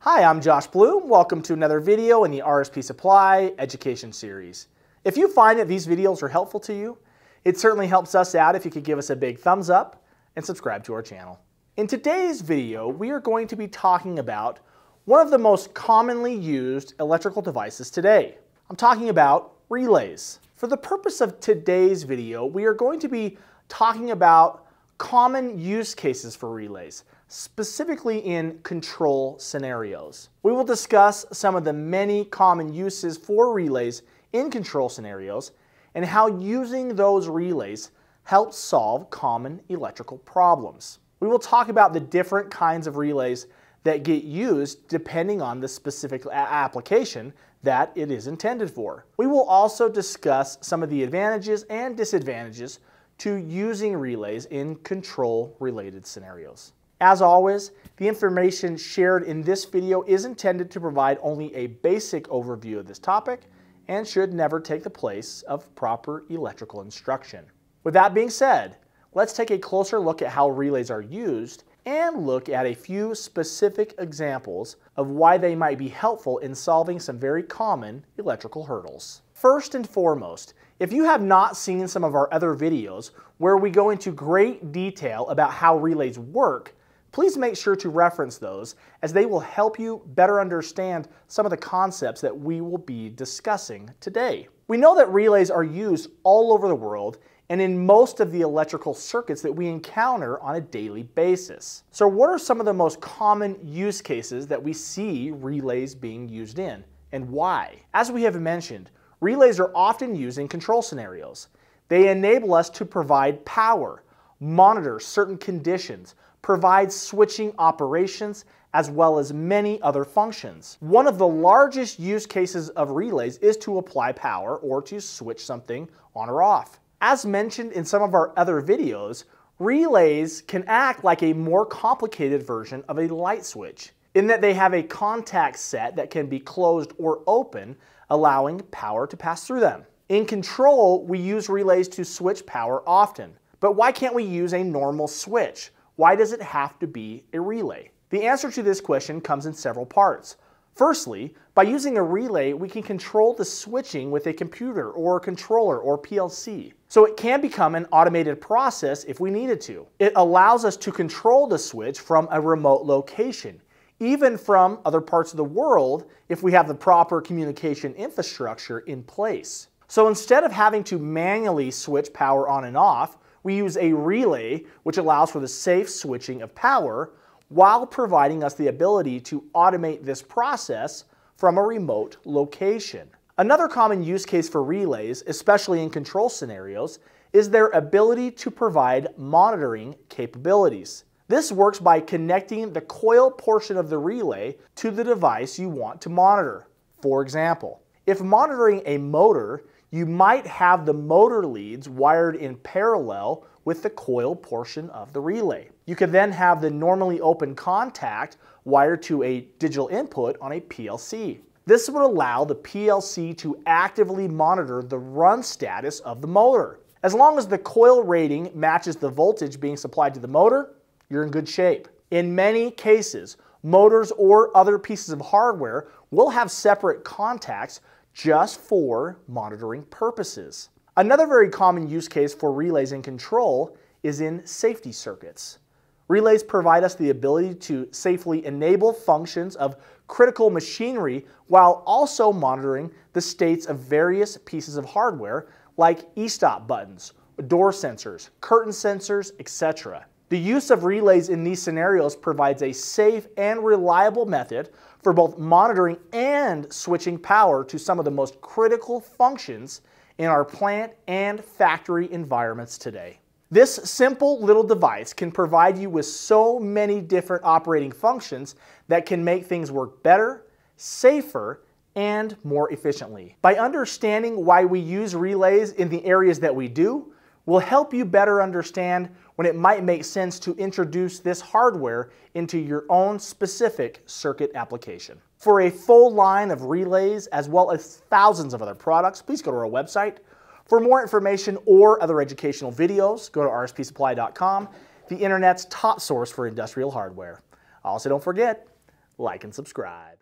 Hi, I'm Josh Bloom. Welcome to another video in the RSP Supply Education Series. If you find that these videos are helpful to you, it certainly helps us out if you could give us a big thumbs up and subscribe to our channel. In today's video, we are going to be talking about one of the most commonly used electrical devices today. I'm talking about relays. For the purpose of today's video, we are going to be talking about common use cases for relays, specifically in control scenarios. We will discuss some of the many common uses for relays in control scenarios and how using those relays helps solve common electrical problems. We will talk about the different kinds of relays that get used depending on the specific application that it is intended for. We will also discuss some of the advantages and disadvantages to using relays in control-related scenarios. As always, the information shared in this video is intended to provide only a basic overview of this topic and should never take the place of proper electrical instruction. With that being said, let's take a closer look at how relays are used and look at a few specific examples of why they might be helpful in solving some very common electrical hurdles. First and foremost, if you have not seen some of our other videos where we go into great detail about how relays work, please make sure to reference those as they will help you better understand some of the concepts that we will be discussing today. We know that relays are used all over the world and in most of the electrical circuits that we encounter on a daily basis. So what are some of the most common use cases that we see relays being used in, and why? As we have mentioned, relays are often used in control scenarios. They enable us to provide power, monitor certain conditions, provide switching operations, as well as many other functions. One of the largest use cases of relays is to apply power or to switch something on or off. As mentioned in some of our other videos, relays can act like a more complicated version of a light switch, in that they have a contact set that can be closed or open, allowing power to pass through them. In control, we use relays to switch power often. But why can't we use a normal switch? Why does it have to be a relay? The answer to this question comes in several parts. Firstly, by using a relay, we can control the switching with a computer or a controller or PLC. So it can become an automated process if we needed to. It allows us to control the switch from a remote location, even from other parts of the world if we have the proper communication infrastructure in place. So instead of having to manually switch power on and off, we use a relay which allows for the safe switching of power while providing us the ability to automate this process from a remote location. Another common use case for relays, especially in control scenarios, is their ability to provide monitoring capabilities. This works by connecting the coil portion of the relay to the device you want to monitor. For example, if monitoring a motor, you might have the motor leads wired in parallel with the coil portion of the relay. You could then have the normally open contact wired to a digital input on a PLC. This would allow the PLC to actively monitor the run status of the motor. As long as the coil rating matches the voltage being supplied to the motor, you're in good shape. In many cases, motors or other pieces of hardware will have separate contacts just for monitoring purposes. Another very common use case for relays in control is in safety circuits. Relays provide us the ability to safely enable functions of critical machinery while also monitoring the states of various pieces of hardware like e-stop buttons, door sensors, curtain sensors, etc. The use of relays in these scenarios provides a safe and reliable method for both monitoring and switching power to some of the most critical functions in our plant and factory environments today. This simple little device can provide you with so many different operating functions that can make things work better, safer, and more efficiently. By understanding why we use relays in the areas that we do, will help you better understand when it might make sense to introduce this hardware into your own specific circuit application. For a full line of relays as well as thousands of other products, please go to our website. For more information or other educational videos, go to rspsupply.com, the internet's top source for industrial hardware. Also, don't forget, like and subscribe.